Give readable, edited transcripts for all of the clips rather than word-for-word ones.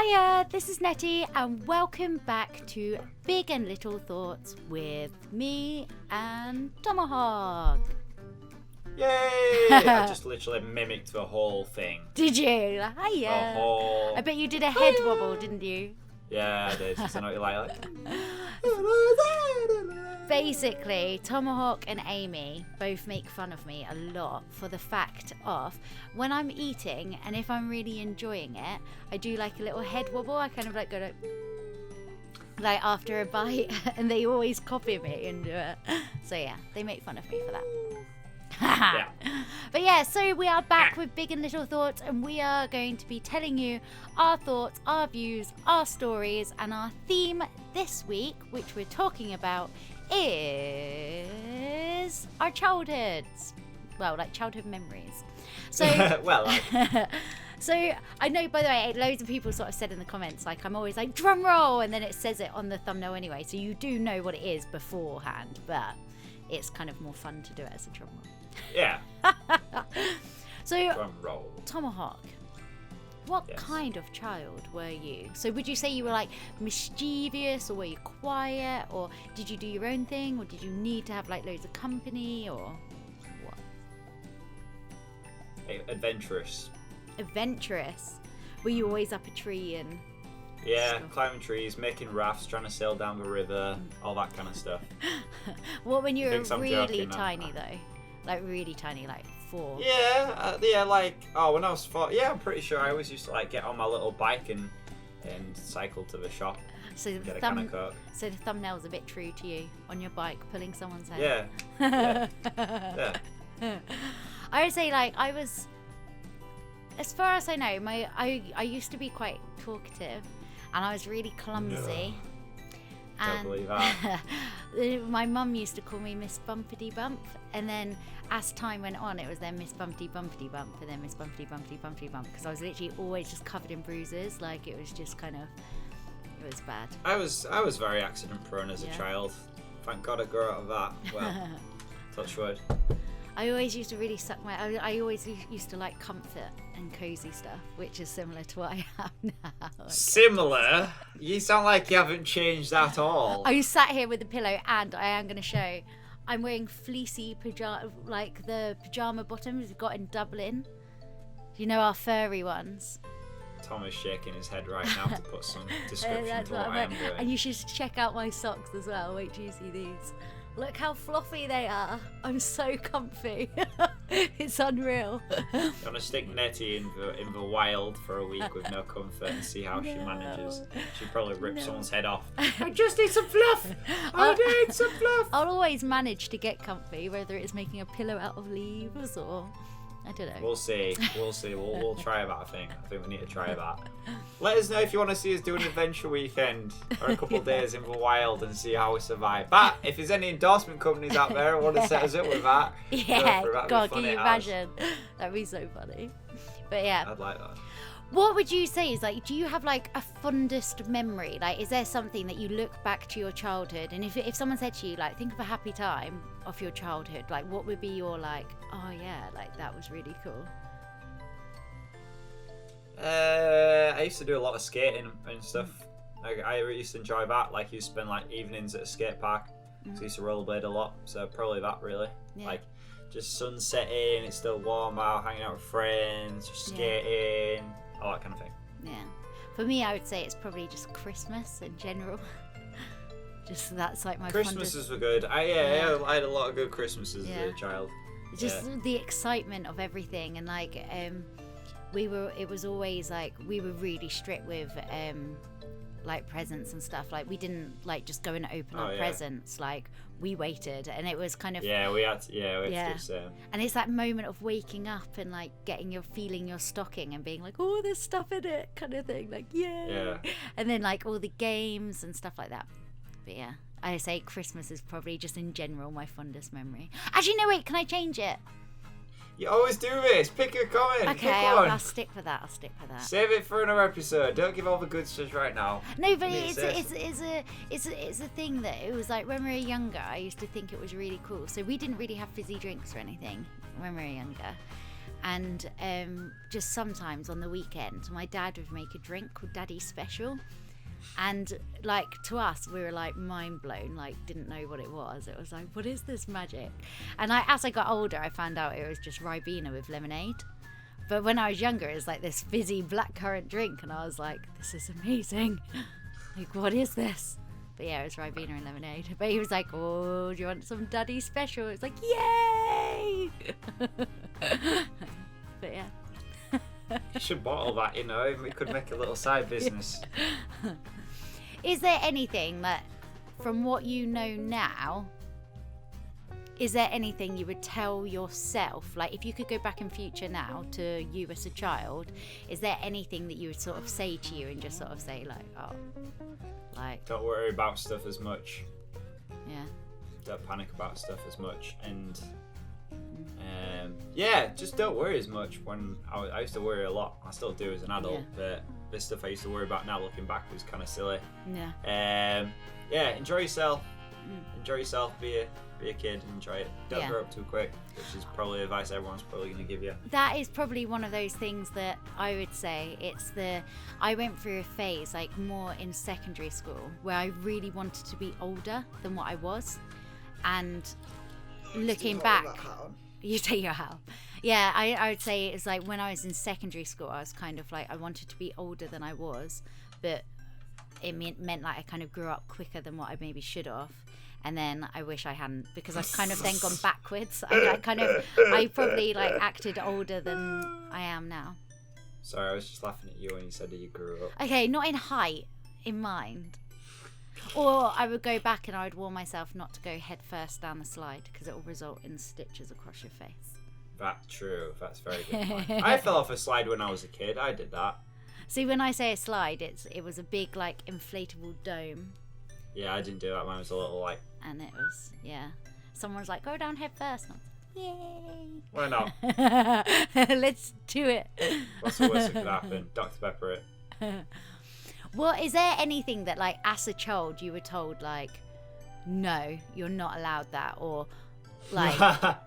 Hiya, this is Netty and welcome back to Big and Little Thoughts with me and Tomohawk. Yay! I just literally mimicked the whole thing. Did you? Hiya. The whole... I bet you did a head wobble, didn't you? Yeah, I did. I know what you like. Basically, Tomohawk and Amy both make fun of me a lot for the fact of when I'm eating and if I'm really enjoying it, I do like a little head wobble. I kind of like go like after a bite and they always copy me and do it. So yeah, they make fun of me for that. Yeah. But yeah, so we are back with Big and Little Thoughts and we are going to be telling you our thoughts, our views, our stories, and our theme this week, which we're talking about, is our childhoods. Well, like childhood memories. So So I know, by the way, loads of people sort of said in the comments, like, I'm always like, drum roll, and then it says it on the thumbnail anyway, so you do know what it is beforehand, but it's kind of more fun to do it as a drum roll. Yeah. So, Drum roll. Tomahawk, what kind of child were you? So would you say you were like mischievous, or were you quiet, or did you do your own thing, or did you need to have like loads of company, or what? Adventurous. Adventurous. Were you always up a tree and... Yeah, climbing trees, making rafts, trying to sail down the river, all that kind of stuff. What, when you were really joking, tiny though? Like really tiny, like 4? Yeah, when I was 4, yeah, I'm pretty sure I always used to like get on my little bike and cycle to the shop. So get a can of Coke. So the thumbnail's a bit true to you, on your bike pulling someone's hair. Yeah. I would say like I was, as far as I know, I used to be quite talkative, and I was really clumsy. No. Don't believe that. My mum used to call me Miss Bumpity Bump, and then as time went on, it was then Miss Bumpty Bumpty Bump, and then Miss Bumpty Bumpty Bumpty Bump, because I was literally always just covered in bruises. Like it was just kind of, it was bad. I was very accident prone as a child. Thank God I grew out of that. Well, touch wood. I always used to really suck I always used to like comfort and cozy stuff, which is similar to what I have now. Similar? You sound like you haven't changed at all. I sat here with a pillow, and I am going to show. I'm wearing fleecy pajama, like the pajama bottoms we've got in Dublin. You know, our furry ones. Tom is shaking his head right now to put some description to what I am doing. And you should check out my socks as well. Wait till you see these. Look how fluffy they are. I'm so comfy. It's unreal. You want to stick Netty in the wild for a week with no comfort and see how she manages. She'd probably rip someone's head off. I just need some fluff. I need some fluff. I'll always manage to get comfy, whether it's making a pillow out of leaves or... I don't know. We'll see. We'll try that, I think we need to try that. Let us know if you want to see us do an adventure weekend or a couple of days in the wild and see how we survive. But if there's any endorsement companies out there who want to set us up with that, God, can you imagine? That'd be so funny. But yeah, I'd like that. What would you say is like, do you have like a fondest memory? Like, is there something that you look back to your childhood, and if someone said to you, like, think of a happy time of your childhood, like, what would be your like, oh yeah, like that was really cool? I used to do a lot of skating and stuff. I used to enjoy that. Like, you spend like evenings at a skate park. So I used to rollerblade a lot. So probably that really. Yeah. Like, just sun setting, it's still warm out, hanging out with friends, just skating. All that kind of thing. Yeah. For me, I would say it's probably just Christmas in general. Just that's like my Christmases were good. I had a lot of good Christmases as a child. Just the excitement of everything, and like it was always like we were really strict with like presents and stuff. Like we didn't like just go and open our presents. Like we waited, and it was kind of we had to do the same. And it's that moment of waking up and like feeling your stocking and being like, oh, there's stuff in it, kind of thing. Like and then like all the games and stuff like that. But yeah, I say Christmas is probably just in general my fondest memory. Actually, no, wait, can I change it? You always do this. Pick a comment. Okay, I'll stick with that. Save it for another episode. Don't give all the good stuff right now. No, but it's a thing that it was like when we were younger. I used to think it was really cool. So we didn't really have fizzy drinks or anything when we were younger. And just sometimes on the weekend, my dad would make a drink called Daddy's Special. And like to us, we were like mind blown, like didn't know what it was. It was like, what is this magic? And as I got older, I found out it was just Ribena with lemonade. But when I was younger, it was like this fizzy blackcurrant drink, and I was like, this is amazing. Like, what is this? But yeah, it was Ribena and lemonade. But he was like, oh, do you want some Daddy Special? It's like, yay! But yeah. You should bottle that, you know. We could make a little side business. Is there anything that, from what you know now, is there anything you would tell yourself? Like, if you could go back in future now to you as a child, is there anything that you would sort of say to you and just sort of say, like, oh, like... Don't worry about stuff as much. Yeah. Don't panic about stuff as much. And... yeah, just don't worry as much. When I used to worry a lot. I still do as an adult, but this stuff I used to worry about now looking back was kind of silly. Yeah. Yeah, enjoy yourself. Enjoy yourself, be a kid and enjoy it. Don't grow up too quick, which is probably advice everyone's probably going to give you. That is probably one of those things that I would say, I went through a phase, like more in secondary school, where I really wanted to be older than what I was. And looking back... You take your hat off. Yeah, I would say it's like when I was in secondary school, I was kind of like, I wanted to be older than I was, but it meant like I kind of grew up quicker than what I maybe should have. And then I wish I hadn't, because I've kind of then gone backwards. I probably like acted older than I am now. Sorry, I was just laughing at you when you said that you grew up. Okay, not in height, in mind. Or I would go back and I would warn myself not to go head first down the slide, because it will result in stitches across your face. That's true. That's very good. I fell off a slide when I was a kid. I did that. See, when I say a slide, it was a big like inflatable dome. Yeah, I didn't do that when I was a little like. And it was someone was like, go down head first. And yay! Why not? Let's do it. What's the worst that could happen? Dr. Pepper it. Well, is there anything that, like, as a child, you were told, like, no, you're not allowed that, or, like,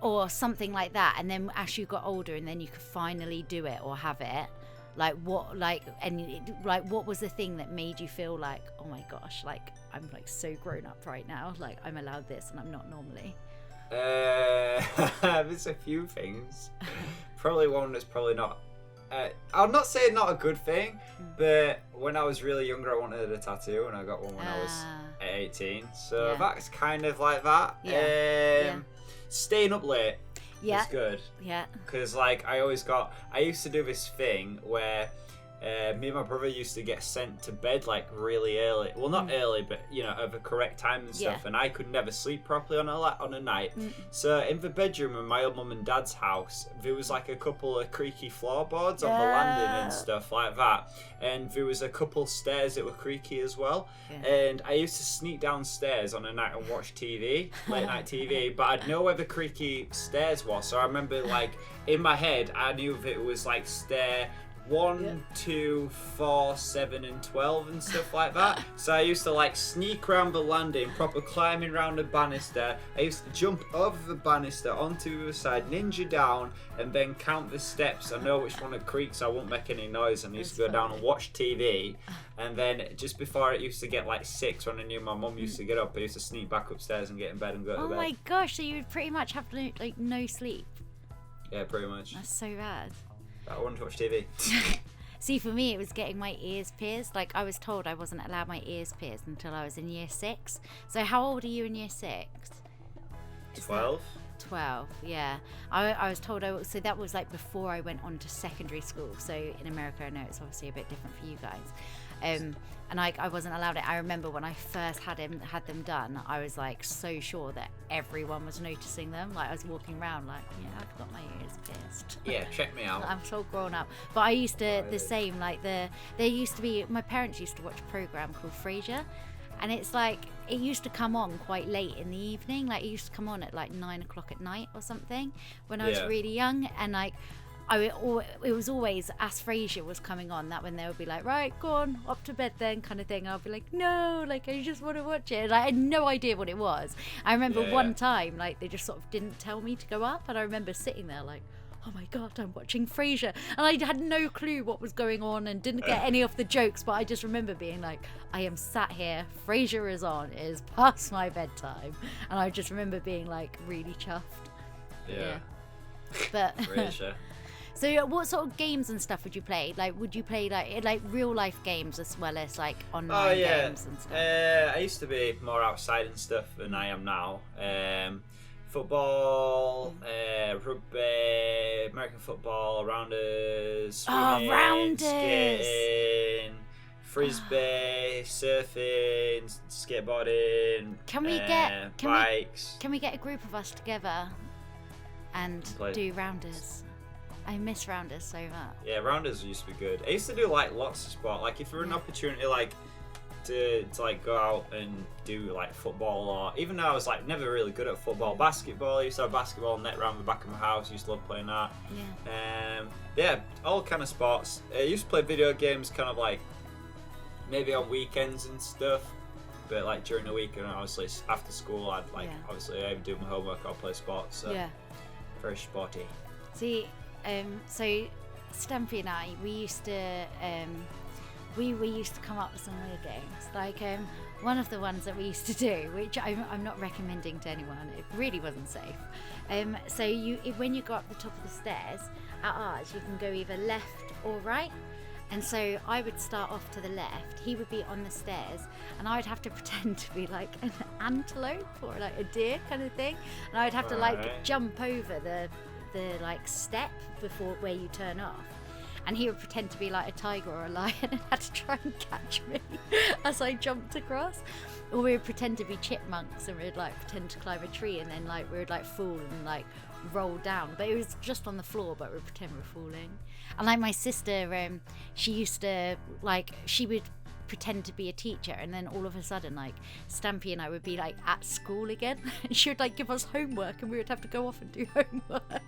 or something like that, and then as you got older, and then you could finally do it or have it, like, what, like, and, like, what was the thing that made you feel like, oh my gosh, like, I'm, like, so grown up right now, like, I'm allowed this, and I'm not normally? There's a few things. Probably one that's probably not. I'll not say not a good thing, but when I was really younger, I wanted a tattoo, and I got one when I was 18. So that's kind of like that. Staying up late was good. Yeah. Because like I used to do this thing where me and my brother used to get sent to bed like really early. Well, not early, but you know, at the correct time and stuff. And I could never sleep properly on a night. So in the bedroom of my old mum and dad's house, there was like a couple of creaky floorboards on the landing and stuff like that. And there was a couple stairs that were creaky as well. Yeah. And I used to sneak downstairs on a night and watch TV, late night TV. But I'd know where the creaky stairs was. So I remember like in my head, I knew if it was like stair 1, 2, 4, 7 and 12 and stuff like that. So I used to like sneak around the landing, proper climbing around the banister. I used to jump over the banister onto the other side, ninja down, and then count the steps. I know which one had creaked so I won't make any noise, and I used to go down and watch TV. And then just before it used to get like 6, when I knew my mum used to get up, I used to sneak back upstairs and get in bed and go to bed. Oh my gosh, so you would pretty much have like no sleep? Yeah, pretty much. That's so bad. I wanted to watch TV. See, for me, it was getting my ears pierced. Like, I was told I wasn't allowed my ears pierced until I was in year 6. So how old are you in year 6? 12. 12, yeah. I was told, so that was like before I went on to secondary school. So in America, I know it's obviously a bit different for you guys. And I wasn't allowed it. I remember when I first had them done, I was like so sure that everyone was noticing them. Like I was walking around like, yeah, I've got my ears pierced. Yeah, check me out. I'm so grown up. But I used to, the same, like there used to be, my parents used to watch a program called Frasier. And it's like, it used to come on quite late in the evening. Like it used to come on at like 9 o'clock at night or something when I was really young. And like, it was always, as Frasier was coming on, that when they would be like, right, go on, up to bed then, kind of thing. I'd be like, no, like, I just want to watch it. Like, I had no idea what it was. I remember one time, like, they just sort of didn't tell me to go up. And I remember sitting there like, oh my God, I'm watching Frasier. And I had no clue what was going on and didn't get any of the jokes, but I just remember being like, I am sat here, Frasier is on, it is past my bedtime. And I just remember being like really chuffed. Yeah. But Frasier. so what sort of games and stuff would you play? Like, would you play like real life games as well as like online games and stuff? I used to be more outside and stuff than I am now. Football, rugby, American football, rounders, swimming, rounders. skating, frisbee, surfing, skateboarding. Can we bikes? Can we get a group of us together and do rounders? I miss rounders so much. Yeah, rounders used to be good. I used to do like lots of sport. Like if there were an opportunity like to like go out and do like football, or even though I was like never really good at football, basketball. I used to have a basketball net around the back of my house. I used to love playing that. Yeah, all kind of sports. I used to play video games kind of like maybe on weekends and stuff. But like during the week and obviously after school I'd like obviously I'd do my homework or play sports. So very sporty. See, so Stampy and I, we used to we used to come up with some weird games. Like one of the ones that we used to do, which I'm not recommending to anyone, it really wasn't safe. So when you go up the top of the stairs, at ours you can go either left or right. And so I would start off to the left, he would be on the stairs, and I would have to pretend to be like an antelope or like a deer kind of thing. And I would have to like jump over the like step before where you turn off. And he would pretend to be like a tiger or a lion and had to try and catch me as I jumped across. Or we would pretend to be chipmunks and we'd like pretend to climb a tree, and then like we would like fall and like roll down. But it was just on the floor, but we'd pretend we were falling. And like my sister, she used to like, she would pretend to be a teacher, and then all of a sudden like Stampy and I would be like at school again, and she would like give us homework and we would have to go off and do homework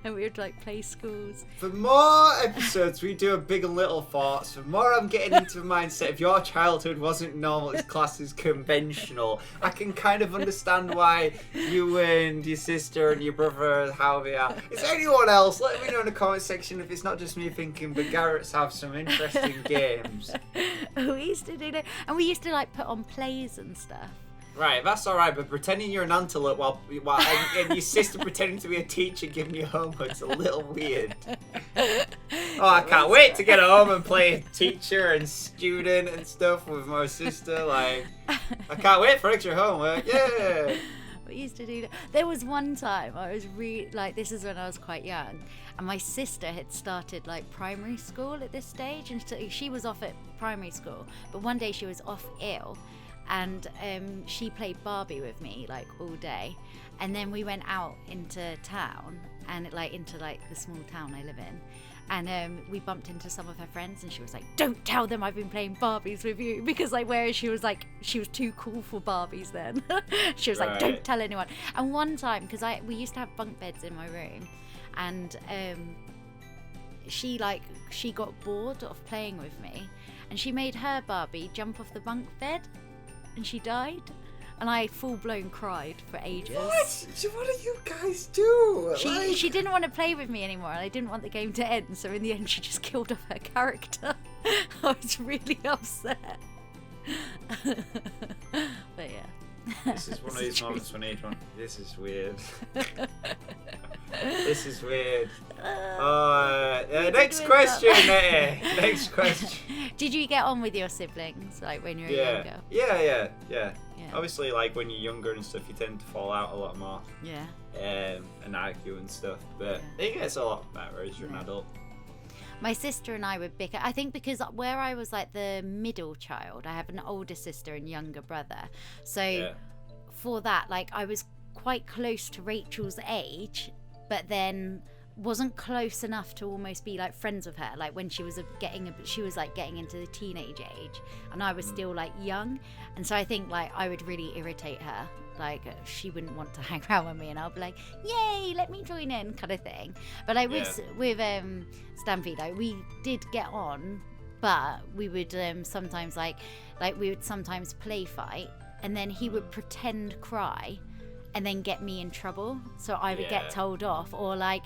and we would like play schools. For more episodes we do a big and little thoughts. For more I'm getting into the mindset if your childhood wasn't normal, it's classed as conventional. I can kind of understand why you and your sister and your brother, how they are. Is there anyone else? Let me know in the comment section if it's not just me thinking, but Garrett's have some interesting games. We used to do that, and we used to like put on plays and stuff. Right, that's alright, but pretending you're an antelope while and your sister pretending to be a teacher giving you homework's a little weird. Oh, I can't wait to get home and play teacher and student and stuff with my sister. Like, I can't wait for extra homework. Yeah. We used to do that. There was one time I was like, this is when I was quite young, and my sister had started like primary school at this stage, and so she was off at primary school, but one day she was off ill, and she played Barbie with me like all day, and then we went out into town and like into like the small town I live in, and we bumped into some of her friends, and she was like, don't tell them I've been playing Barbies with you, because like whereas she was too cool for Barbies then. She was like, don't tell anyone. And one time, because we used to have bunk beds in my room, and she got bored of playing with me, and she made her Barbie jump off the bunk bed, and she died. And I full-blown cried for ages. What do you guys do? She didn't want to play with me anymore, and I didn't want the game to end, so in the end she just killed off her character. I was really upset. But yeah. This is one of these moments when each one. This is weird. This is weird. Next question, Netty. Next question. Did you get on with your siblings, like when you were younger? Yeah. Obviously, like when you're younger and stuff, you tend to fall out a lot more. Yeah. And argue and stuff. But it gets a lot better as you're an adult. My sister and I would bicker. I think because where I was like the middle child, I have an older sister and younger brother. So for that, like I was quite close to Rachel's age, but then wasn't close enough to almost be like friends with her, like when she was getting into the teenage age, and I was still like young, and so I think like I would really irritate her, like she wouldn't want to hang around with me, and I'll be like, yay, let me join in kind of thing. But like with Stampy, like we did get on, but we would sometimes like we would sometimes play fight, and then he would pretend cry, and then get me in trouble. So I would get told off, or like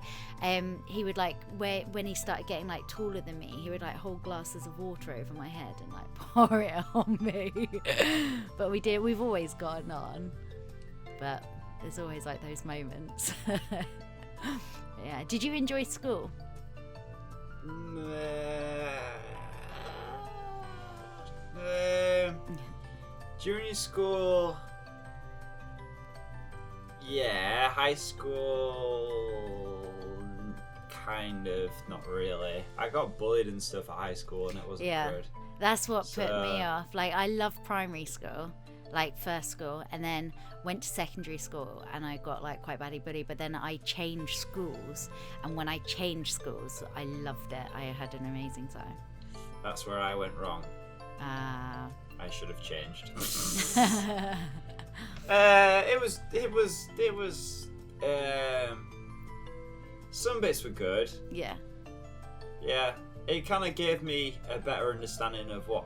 he would like when he started getting like taller than me, he would like hold glasses of water over my head and like pour it on me. But we've always gotten on, but there's always like those moments. Yeah. Did you enjoy school? Junior school, yeah. High school, kind of, not really. I got bullied and stuff at high school, and it wasn't good. That's what put me off. Like, I loved primary school, like first school, and then went to secondary school, and I got like quite badly bullied. But then I changed schools, and when I changed schools, I loved it. I had an amazing time. That's where I went wrong. I should have changed. It was some bits were good. Yeah. Yeah. It kind of gave me a better understanding of what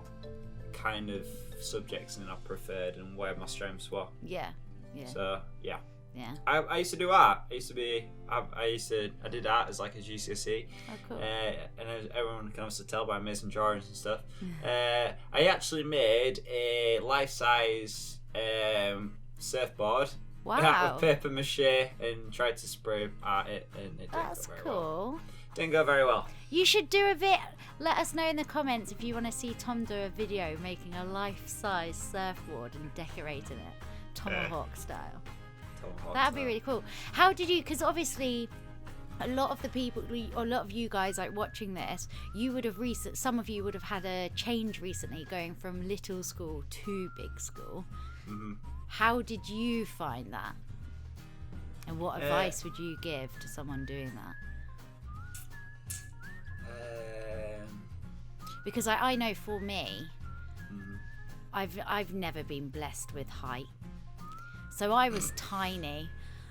kind of subjects I preferred and where my strengths were. Yeah. Yeah. So yeah. Yeah. I used to do art. I did art as like a GCSE. Oh, cool. And everyone can also tell by amazing drawings and stuff. I actually made a life-size surfboard. Wow. With paper mache and tried to spray art it, and it didn't That's go very cool. well. Didn't go very well. You should do a bit. Let us know in the comments if you want to see Tom do a video making a life-size surfboard and decorating it Tomohawk style. That'd be really cool. How did you? Because obviously, a lot of you guys like watching this, you would have some of you would have had a change recently, going from little school to big school. Mm-hmm. How did you find that? And what advice would you give to someone doing that? Because I know for me, I've never been blessed with height. So I was tiny.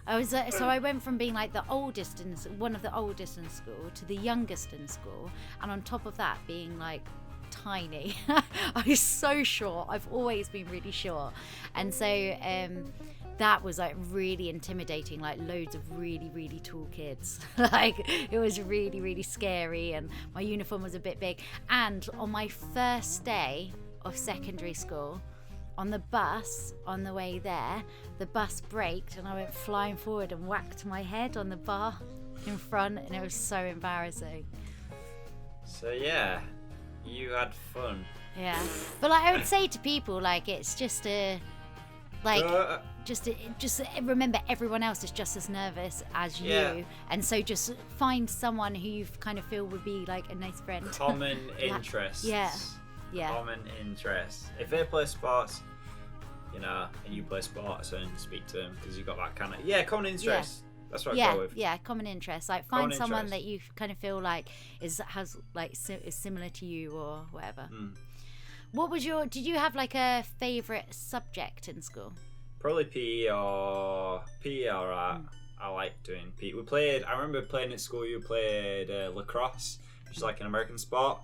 So I went from being like one of the oldest in school to the youngest in school, and on top of that being like tiny. I was so short. I've always been really short, and so that was like really intimidating. Like loads of really, really tall kids. Like it was really, really scary, and my uniform was a bit big. And on my first day of secondary school, on the bus, on the way there, the bus braked and I went flying forward and whacked my head on the bar in front, and it was so embarrassing. So yeah, you had fun. Yeah, but like I would say to people, like it's just just remember everyone else is just as nervous as you, and so just find someone who you kind of feel would be like a nice friend. Common interests. Yeah. Common interests. If they play sports, and you play sports, and speak to them because you've got that kind of common interest. Yeah. That's what I go with. Yeah, common interest. Like find someone that you kind of feel like is similar to you or whatever. What was did you have like a favourite subject in school? Probably PE or art. I like doing PE. I remember playing at school. You played lacrosse, which is like an American sport.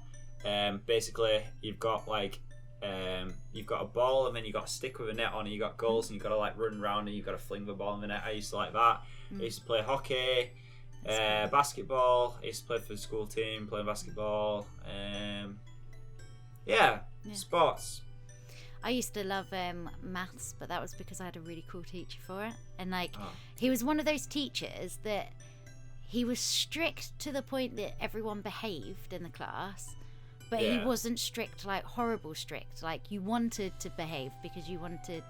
Basically, you've got a ball, and then you got a stick with a net on it. You got goals, and you got to like run around, and you got to fling the ball in the net. I used to like that. I used to play hockey, basketball. I used to play for the school team, playing basketball. Sports. I used to love maths, but that was because I had a really cool teacher for it. And he was one of those teachers that he was strict to the point that everyone behaved in the class. But he wasn't strict, like horrible strict. Like you wanted to behave because you wanted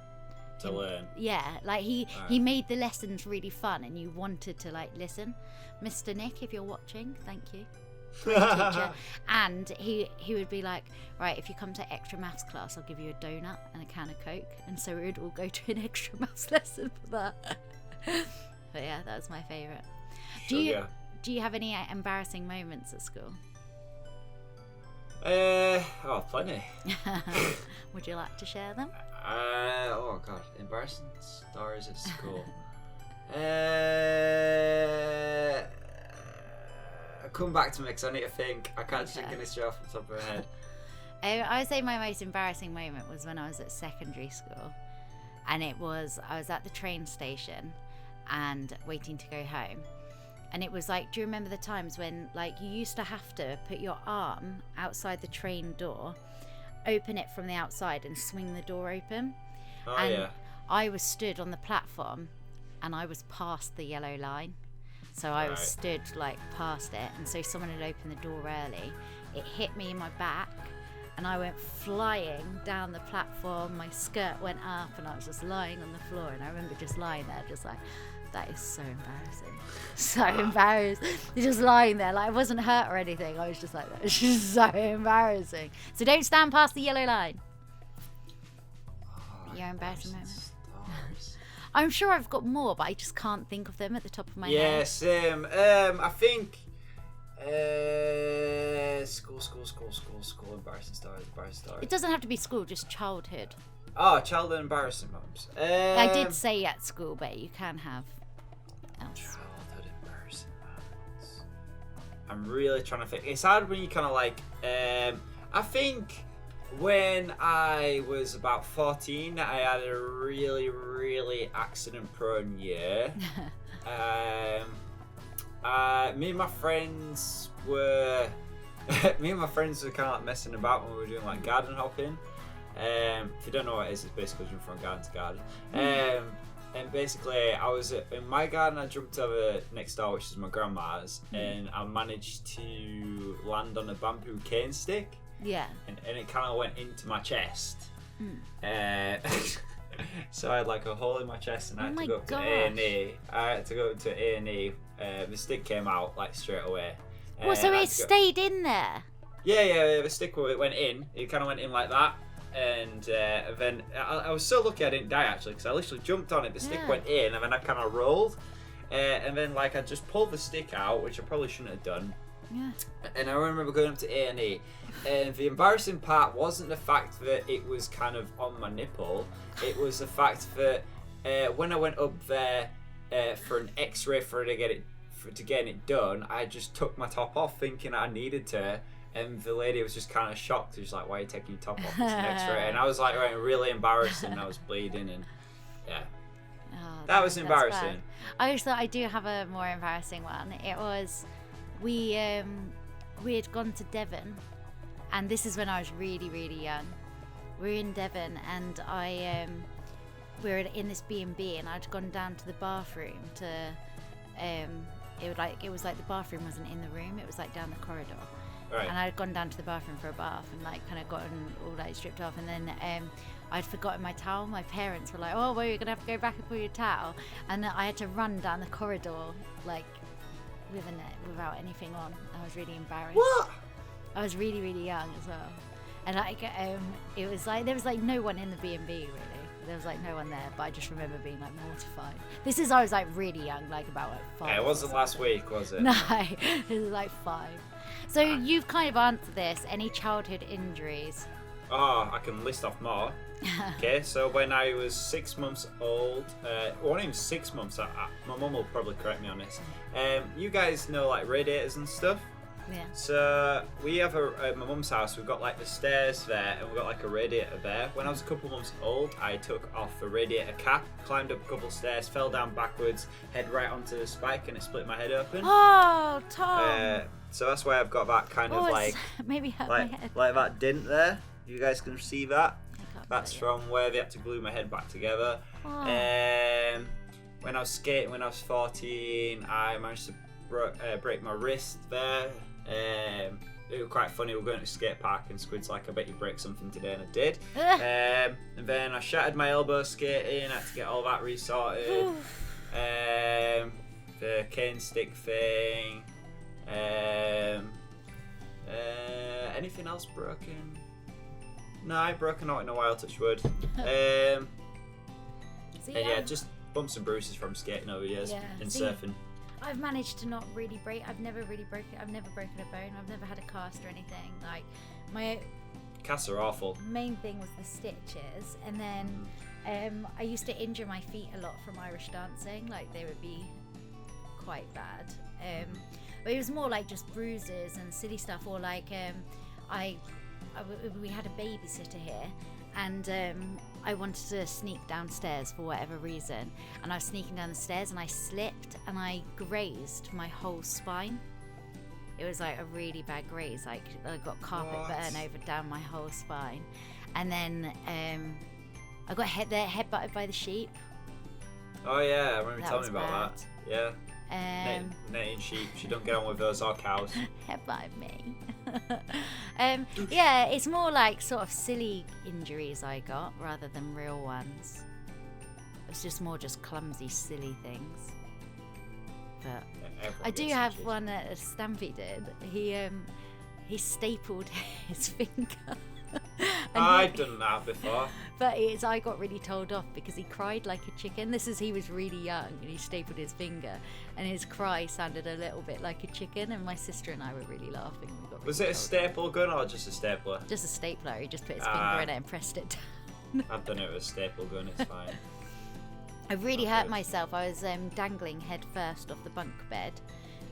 to learn. Yeah, like he made the lessons really fun, and you wanted to like listen. Mr. Nick, if you're watching, thank you. Great teacher. And he would be like, right, if you come to extra maths class, I'll give you a donut and a can of Coke. And so we would all go to an extra maths lesson for that. But yeah, that was my favourite. Do you have any embarrassing moments at school? Plenty. Would you like to share them? Oh god, embarrassing stories at school. Come back to me because I need to think. I can't just think of this straight off the top of my head. I would say my most embarrassing moment was when I was at secondary school. and I was at the train station and waiting to go home. And it was like, do you remember the times when like you used to have to put your arm outside the train door, open it from the outside and swing the door open? Oh, and yeah. I was stood on the platform and I was past the yellow line. So I was stood like past it, and so someone had opened the door early. It hit me in my back and I went flying down the platform. My skirt went up and I was just lying on the floor, and I remember just lying there just like, that is so embarrassing. So embarrassed. Just lying there, like I wasn't hurt or anything. I was just like, that is just so embarrassing. So don't stand past the yellow line. Your embarrassing moment. I'm sure I've got more, but I just can't think of them at the top of my head. Yeah, same. I think school, embarrassing stories. It doesn't have to be school, just childhood. Oh, childhood embarrassing moments. I did say at school, but you can have else. Childhood embarrassing moments. I'm really trying to think. It's hard when you kind of like. I think when I was about 14, I had a really, really accident-prone year. Me and my friends were kind of like messing about when we were doing like garden hopping. If you don't know what it is, it's basically jumping from garden to garden. And basically, I was in my garden. I jumped over next door, which is my grandma's, and I managed to land on a bamboo cane stick. Yeah. And it kind of went into my chest. So I had like a hole in my chest, and I had to go up to A&E. I had to go to A&E. The stick came out like straight away. Well, so it stayed in there? Yeah, the stick went in. It kind of went in like that. And then I was so lucky I didn't die actually, because I literally jumped on it, the stick went in, and then I kind of rolled. And then like I just pulled the stick out, which I probably shouldn't have done. Yeah. And I remember going up to A&E, and the embarrassing part wasn't the fact that it was kind of on my nipple. It was the fact that when I went up there for an X-ray to get it done, I just took my top off thinking I needed to, and the lady was just kind of shocked. She was like, "Why are you taking your top off? It's an X-ray." And I was like, really embarrassed, and I was bleeding, and yeah. Oh, that was embarrassing. Bad. I always thought I do have a more embarrassing one. It was we had gone to Devon, and this is when I was really, really young. We were in Devon, and we were in this B&B, and I'd gone down to the bathroom to it was like the bathroom wasn't in the room, it was like down the corridor. Right. And I'd gone down to the bathroom for a bath and like kind of gotten all like stripped off, and then I'd forgotten my towel. My parents were like, "Oh, well, you're gonna have to go back and pull your towel," and I had to run down the corridor like without anything on. I was really embarrassed. What? I was really, really young as well, and like it was like there was like no one in the B&B really. There was like no one there, but I just remember being like mortified. I was like really young, like about 5. Yeah, it wasn't last week, was it? No, it was like 5. So you've kind of answered this. Any childhood injuries? Oh, I can list off more. Okay, so when I was 6 months old, not even 6 months, my mum will probably correct me on this. You guys know like radiators and stuff? Yeah. So we have at my mum's house, we've got like the stairs there, and we've got like a radiator there. When I was a couple months old, I took off the radiator cap, climbed up a couple stairs, fell down backwards, head right onto the spike, and it split my head open. Oh, Tom. So that's why I've got that kind of like maybe hurt my head. Like that dent there. You guys can see that. That's from where they had to glue my head back together. Oh. When I was skating, when I was 14, I managed to break my wrist there. It was quite funny. We were going to the skate park, and Squid's like, "I bet you break something today," and I did. And then I shattered my elbow skating. I had to get all that resorted. The cane stick thing. Anything else broken? No, I ain't broken out in a while, touch wood. And yeah, just bumps and bruises from skating over years and surfing. I've managed to not really break. I've never broken a bone. I've never had a cast or anything. Like my casts are awful. Main thing was the stitches, and then I used to injure my feet a lot from Irish dancing. Like they would be quite bad. But it was more like just bruises and silly stuff, or like we had a babysitter here, and I wanted to sneak downstairs for whatever reason, and I was sneaking down the stairs and I slipped and I grazed my whole spine. It was like a really bad graze, like I got carpet burn over down my whole spine. And then I got headbutted by the sheep. Oh yeah, I remember you telling me about that. Yeah. Netty and sheep, she don't get on with those or cows. Headbutted me. Yeah, it's more like sort of silly injuries I got rather than real ones. It's just more just clumsy, silly things. But I do have one that Stampy did. He stapled his finger. I've done that before. But I got really told off because he cried like a chicken. He was really young and he stapled his finger, and his cry sounded a little bit like a chicken, and my sister and I were really laughing. Was it a staple gun or just a stapler? Just a stapler. He just put his finger in it and pressed it down. I've done it with a staple gun, it's fine. I really hurt myself. I was dangling head first off the bunk bed,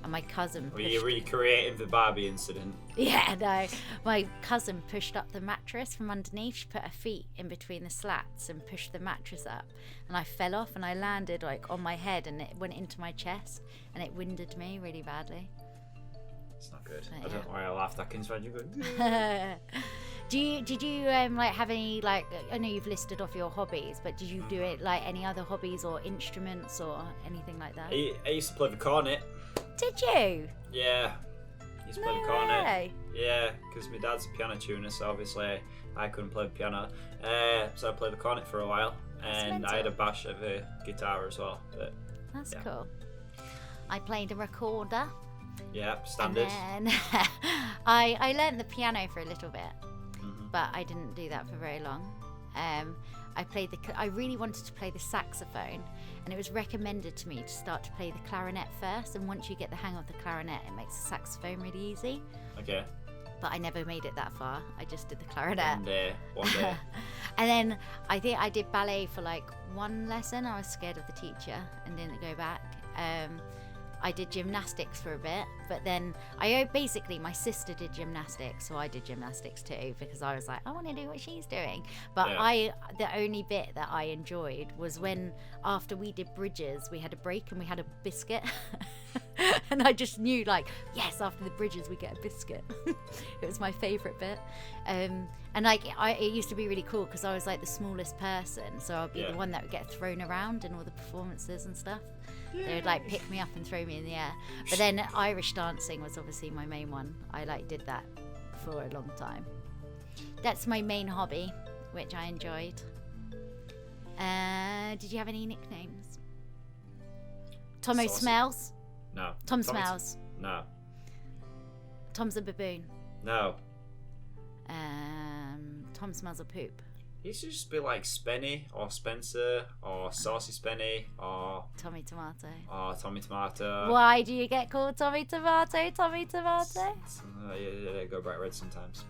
and my cousin Were you recreating the Barbie incident? Yeah, no. My cousin pushed up the mattress from underneath. She put her feet in between the slats and pushed the mattress up, and I fell off and I landed like on my head, and it went into my chest and it winded me really badly. It's not good. I don't know why I laughed. I can find you good. Did you like have any, like, I know you've listed off your hobbies, but did you do it like any other hobbies or instruments or anything like that? I used to play the cornet. Did you? Yeah. I used to play the cornet. Yeah, because my dad's a piano tuner, so obviously I couldn't play the piano. So I played the cornet for a while, and I had a bash of a guitar as well. But, that's cool. I played a recorder. Yeah, standard. And then I learned the piano for a little bit, but I didn't do that for very long. I really wanted to play the saxophone, and it was recommended to me to start to play the clarinet first, and once you get the hang of the clarinet, it makes the saxophone really easy. Okay. But I never made it that far. I just did the clarinet. One day. And then I think I did ballet for like one lesson. I was scared of the teacher and didn't go back. I did gymnastics for a bit, but then basically my sister did gymnastics, so I did gymnastics too, because I was like, I want to do what she's doing. But the only bit that I enjoyed was when, after we did bridges, we had a break and we had a biscuit. And I just knew, like, yes, after the bridges we get a biscuit. It was my favourite bit. And like, it used to be really cool because I was like the smallest person, so I'd be the one that would get thrown around in all the performances and stuff. They would like pick me up and throw me in the air. But then Irish dancing was obviously my main one. I like did that for a long time. That's my main hobby, which I enjoyed. Did you have any nicknames? Tomo Smells? No. Tom Smells? No. Tom's a baboon? No. Tom Smells a poop? He used to just be like Spenny or Spencer or Saucy Spenny or Tommy Tomato. Or Tommy Tomato. Why do you get called Tommy Tomato? Tommy Tomato? Yeah, go bright red sometimes.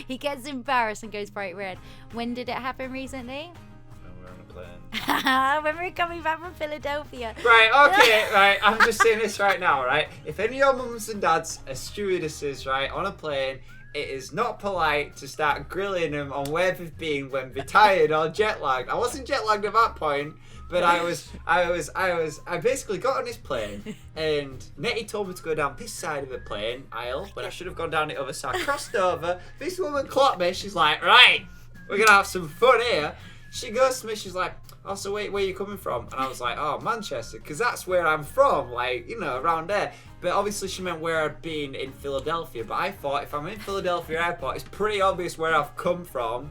He gets embarrassed and goes bright red. When did it happen recently? When we were on a plane. When we were coming back from Philadelphia. Right, okay, right. I'm just saying this right now, right? If any of your mums and dads are stewardesses, right, on a plane, it is not polite to start grilling them on where they've been when they're tired or jet lagged. I wasn't jet lagged at that point, but I basically got on this plane, and Netty told me to go down this side of the plane aisle when I should have gone down the other side. Crossed over. This woman clocked me. She's like, right, we're gonna have some fun here. She goes to me. She's like, oh, so wait, where are you coming from? And I was like, oh, Manchester, because that's where I'm from, like, you know, around there. But obviously she meant where I'd been in Philadelphia. But I thought if I'm in Philadelphia airport, it's pretty obvious where I've come from.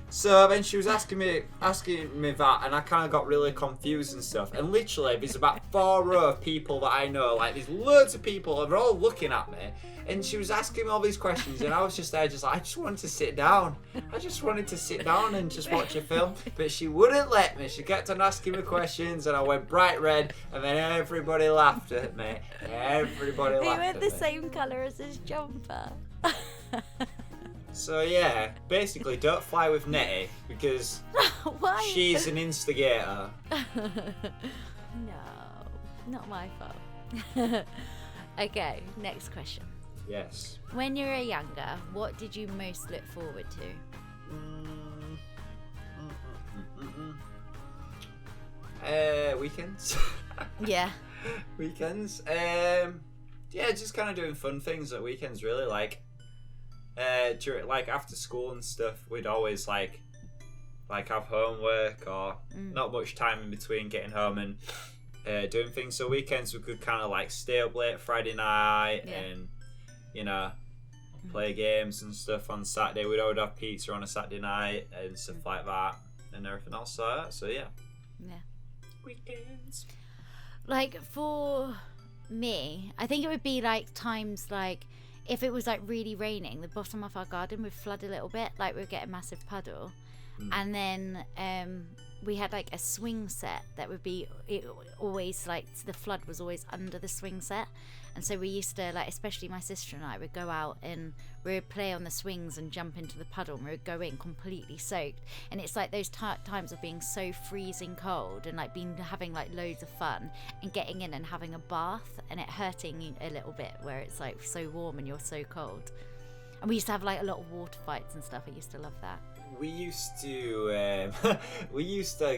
So then she was asking me that, and I kind of got really confused and stuff. And literally, there's about 4 rows of people that I know. Like, there's loads of people, and they're all looking at me. And she was asking me all these questions, and I was just there, just like, I just wanted to sit down. I just wanted to sit down and just watch a film. But she wouldn't let me. She kept on asking me questions, and I went bright red, and then everybody laughed at me. Everybody laughed at me. He went the same colour as his jumper. So yeah, basically don't fly with Netty because she's an instigator. No, not my fault. Okay, next question. Yes. When you were younger, what did you most look forward to? Weekends. Yeah. Weekends. Yeah, just kind of doing fun things at weekends, really. Like, during, like after school and stuff, we'd always like have homework or not much time in between getting home and doing things. So weekends we could kind of like stay up late Friday night and play games and stuff on Saturday. We'd always have pizza on a Saturday night and stuff like that and everything else like that. So yeah. Weekends. Like for me, I think it would be like times like if it was like really raining, the bottom of our garden would flood a little bit, like we'd get a massive puddle. And then we had like a swing set that would be always like the flood was always under the swing set, and so we used to like, especially my sister and I would go out and we would play on the swings and jump into the puddle, and we would go in completely soaked, and it's like those times of being so freezing cold and like having like loads of fun and getting in and having a bath and it hurting a little bit where it's like so warm and you're so cold. And we used to have like a lot of water fights and stuff. I used to love that. We used to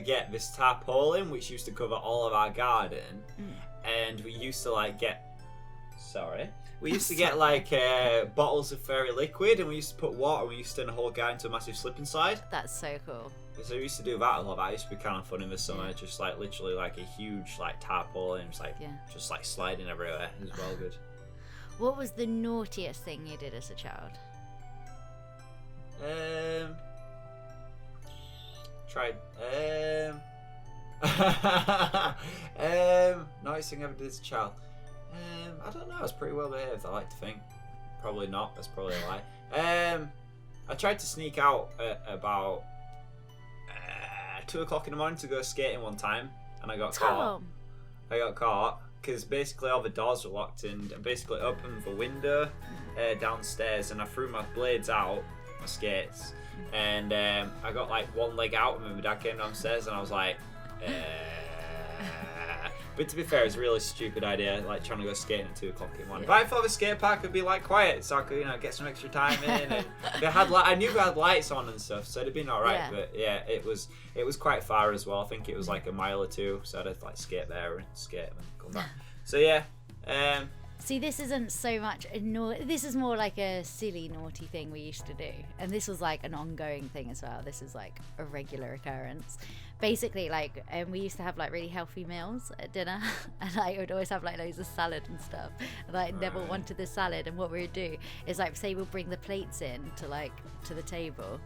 get this tarpaulin which used to cover all of our garden, and we used to like get like bottles of fairy liquid, and we used to put water, and we used to turn the whole garden into a massive slip and slide. That's so cool. So we used to do that a lot. That used to be kind of fun in the summer, just like literally like a huge like tarpaulin, just like sliding everywhere. It was well good. What was the naughtiest thing you did as a child? Nice thing I ever did as a child. I don't know. I was pretty well behaved, I like to think. Probably not. That's probably a lie. I tried to sneak out at about 2 o'clock in the morning to go skating one time, and I got caught. I got caught because basically all the doors were locked, and basically opened the window downstairs, and I threw my blades out, my skates, and I got like one leg out, and then my dad came downstairs, and I was like, But to be fair, it's a really stupid idea, like trying to go skating at 2 o'clock in the morning. But I thought the skate park would be like quiet, so I could, get some extra time in. And I knew they had lights on and stuff, so it'd been alright. Yeah. But yeah, it was quite far as well. I think it was like a mile or two, so I'd have to like skate there and skate and come back. So yeah. See, this isn't so much this is more like a silly naughty thing we used to do, and this was like an ongoing thing as well. This is like a regular occurrence. Basically, like we used to have like really healthy meals at dinner, and I would always have like loads of salad and stuff, and I never wanted the salad. And what we would do is like, say we'll bring the plates in to the table,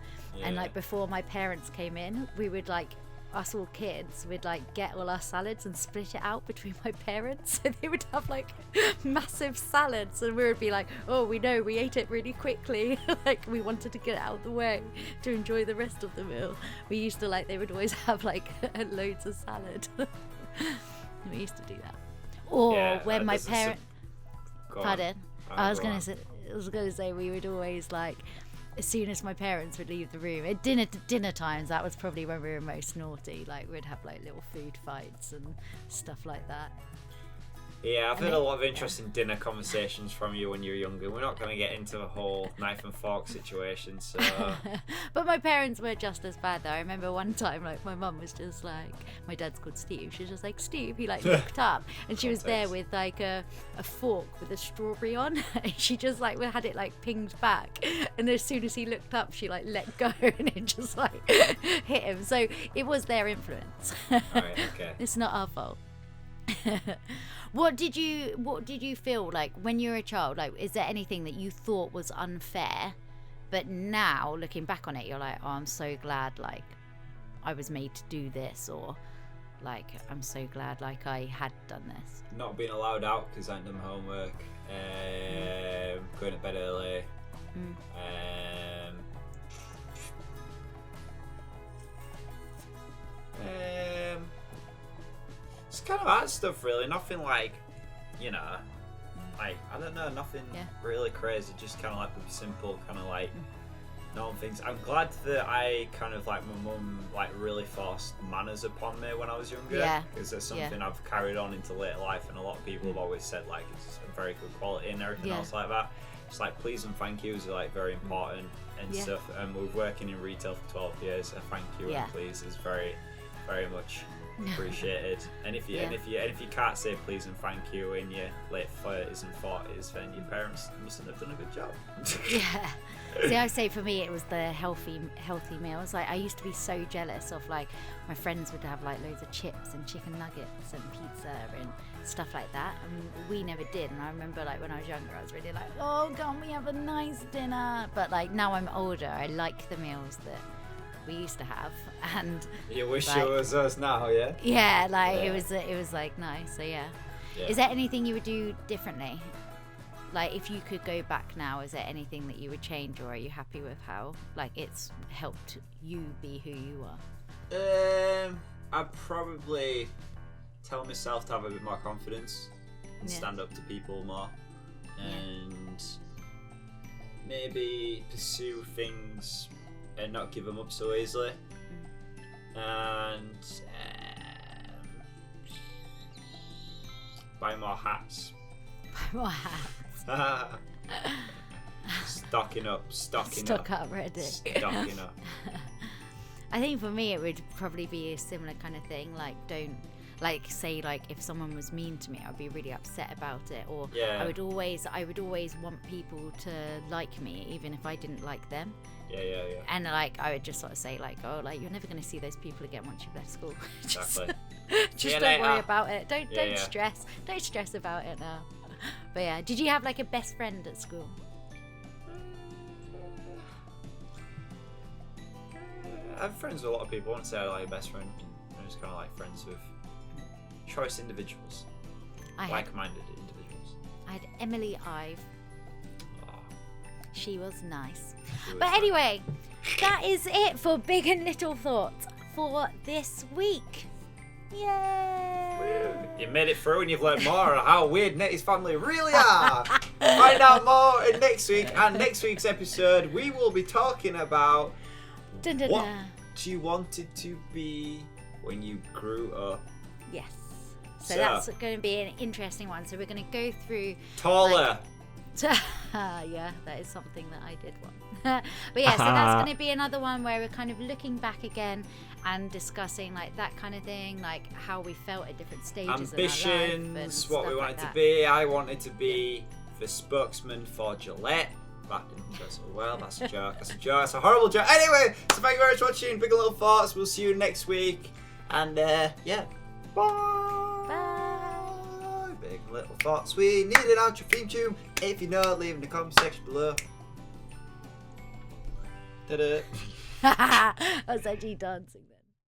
and like before my parents came in, we would like, us all kids would like get all our salads and split it out between my parents, so they would have like massive salads, and we would be like, oh, we ate it really quickly. Like we wanted to get it out of the way to enjoy the rest of the meal. We used to like, they would always have like loads of salad. We used to do that. Or when my parents I was gonna say we would always like, as soon as my parents would leave the room at dinner times, that was probably when we were most naughty. Like we'd have like little food fights and stuff like that. Yeah, I've heard a lot of interesting dinner conversations from you when you were younger. We're not going to get into the whole knife and fork situation, so... But my parents were just as bad, though. I remember one time, like, my mum was just like... My dad's called Steve. She was just like, Steve. He, like, looked up, and she was there with, like, a fork with a strawberry on. And she just, like, had it, like, pinged back. And as soon as he looked up, she, like, let go, and it just, like, hit him. So it was their influence. Right, okay. It's not our fault. What did you feel like when you were a child? Like, is there anything that you thought was unfair, but now looking back on it, you're like, oh, I'm so glad like I was made to do this, or like I'm so glad like I had done this? Not being allowed out because I hadn't done my homework, going to bed early, it's kind of that stuff, really. Nothing like, like, I don't know, nothing really crazy. Just kind of like simple, kind of like normal things. I'm glad that I kind of like, my mum like really forced manners upon me when I was younger, because it's something I've carried on into later life, and a lot of people have always said like it's a very good quality and everything else like that. It's like please and thank yous are like very important and stuff. And we're working in retail for 12 years. A thank you and please is very, very much appreciated. And if you can't say please and thank you in your late 30s and 40s, then your parents mustn't have done a good job. Yeah. See, I say for me it was the healthy meals. Like I used to be so jealous of like my friends would have like loads of chips and chicken nuggets and pizza and stuff like that, and we never did. And I remember like when I was younger, I was really like, oh, can't we have a nice dinner? But like now I'm older, I like the meals that we used to have, and you wish like, it was us now, yeah? Yeah, like it was like nice. So yeah. Is there anything you would do differently? Like if you could go back now, is there anything that you would change, or are you happy with how like it's helped you be who you are? I'd probably tell myself to have a bit more confidence and stand up to people more, and maybe pursue things and not give them up so easily, and buy more hats. Buy more hats. Stocking up. Stock up, ready. Stocking up. I think for me it would probably be a similar kind of thing. Like don't like say like if someone was mean to me, I'd be really upset about it. Or I would always want people to like me even if I didn't like them. Yeah. And like I would just sort of say like, oh, like you're never going to see those people again once you've left school. Exactly. Just don't worry about it. Don't stress. Don't stress about it now. But yeah, did you have like a best friend at school? I have friends with a lot of people. I wouldn't say I like a best friend. I'm just kind of like friends with choice individuals, like-minded individuals. I had Emily Ive. Oh. She was nice. But anyway, that is it for Big and Little Thoughts for this week. Yay! You made it through and you've learned more on how weird Netty's family really are. Find out more in next week. And next week's episode, we will be talking about what you wanted to be when you grew up. Yes. So that's going to be an interesting one. So we're going to go through... Taller. Yeah, that is something that I did want. But yeah, so that's going to be another one where we're kind of looking back again and discussing like that kind of thing, like how we felt at different stages ambitions, of what we wanted to be. I wanted to be the spokesman for Gillette. That didn't go so well. That's a joke. That's a horrible joke. Anyway, so thank you very much for watching Big and Little Thoughts. We'll see you next week. And bye. Big and Little Thoughts. We need an outro theme tune. If you know, leave in the comment section below. Ta-da. I was actually dancing.